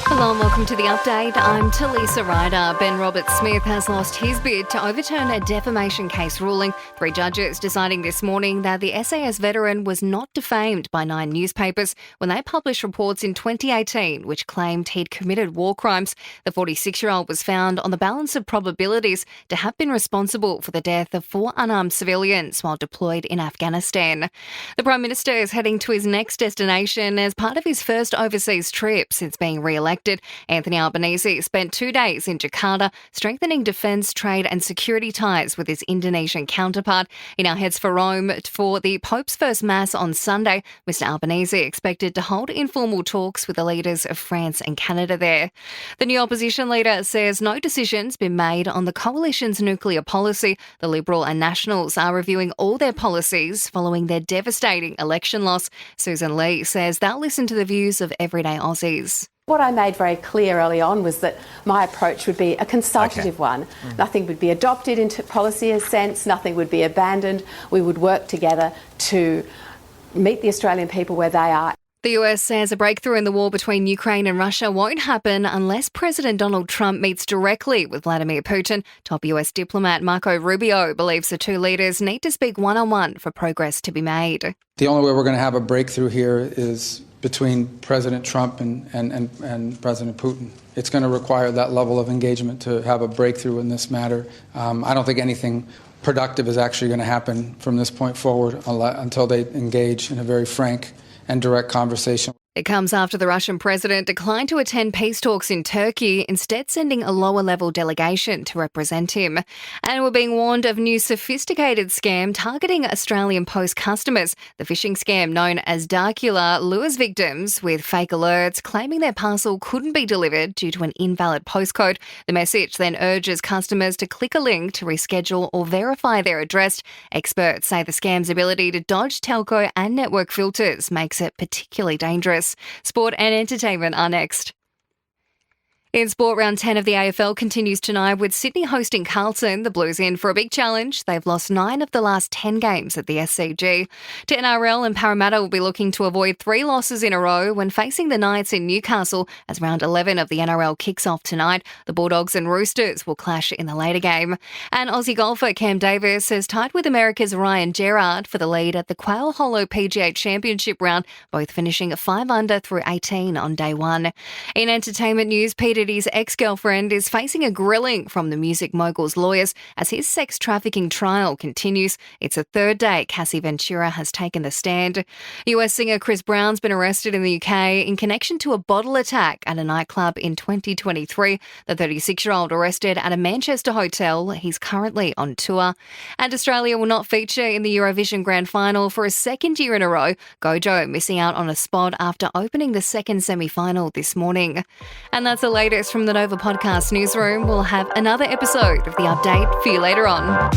Hello and welcome to The Update. I'm Talisa Ryder. Ben Roberts-Smith has lost his bid to overturn a defamation case ruling. 3 judges deciding this morning that the SAS veteran was not defamed by 9 newspapers when they published reports in 2018 which claimed he'd committed war crimes. The 46-year-old was found on the balance of probabilities to have been responsible for the death of 4 unarmed civilians while deployed in Afghanistan. The Prime Minister is heading to his next destination as part of his first overseas trip since being re-elected. Anthony Albanese spent 2 days in Jakarta strengthening defence, trade and security ties with his Indonesian counterpart. He now heads for Rome for the Pope's first Mass on Sunday. Mr Albanese expected to hold informal talks with the leaders of France and Canada there. The new opposition leader says no decision's been made on the coalition's nuclear policy. The Liberal and Nationals are reviewing all their policies following their devastating election loss. Susan Lee says they'll listen to the views of everyday Aussies. What I made very clear early on was that my approach would be a consultative one. Nothing would be adopted into policy sense, nothing would be abandoned. We would work together to meet the Australian people where they are. The US says a breakthrough in the war between Ukraine and Russia won't happen unless President Donald Trump meets directly with Vladimir Putin. Top US diplomat Marco Rubio believes the two leaders need to speak one-on-one for progress to be made. The only way we're going to have a breakthrough here is between President Trump and President Putin. It's going to require that level of engagement to have a breakthrough in this matter. I don't think anything productive is actually going to happen from this point forward until they engage in a very frank and direct conversation. It comes after the Russian president declined to attend peace talks in Turkey, instead sending a lower-level delegation to represent him. And we're being warned of new sophisticated scam targeting Australian Post customers. The phishing scam known as Darkula lures victims with fake alerts claiming their parcel couldn't be delivered due to an invalid postcode. The message then urges customers to click a link to reschedule or verify their address. Experts say the scam's ability to dodge telco and network filters makes it particularly dangerous. Sport and entertainment are next. In sport, round 10 of the AFL continues tonight with Sydney hosting Carlton. The Blues in for a big challenge. They've lost 9 of the last 10 games at the SCG. To NRL, and Parramatta will be looking to avoid 3 losses in a row when facing the Knights in Newcastle as round 11 of the NRL kicks off tonight. The Bulldogs and Roosters will clash in the later game. And Aussie golfer Cam Davis has tied with America's Ryan Gerard for the lead at the Quail Hollow PGA Championship round, both finishing 5 under through 18 on day 1. In entertainment news, Peter Diddy's ex-girlfriend is facing a grilling from the music mogul's lawyers as his sex trafficking trial continues. It's a 3rd day Cassie Ventura has taken the stand. US singer Chris Brown's been arrested in the UK in connection to a bottle attack at a nightclub in 2023. The 36-year-old arrested at a Manchester hotel. He's currently on tour. And Australia will not feature in the Eurovision Grand Final for a 2nd year in a row. Gojo missing out on a spot after opening the 2nd semi-final this morning. And that's the latest from the Nova Podcast newsroom. We'll have another episode of The Update for you later on.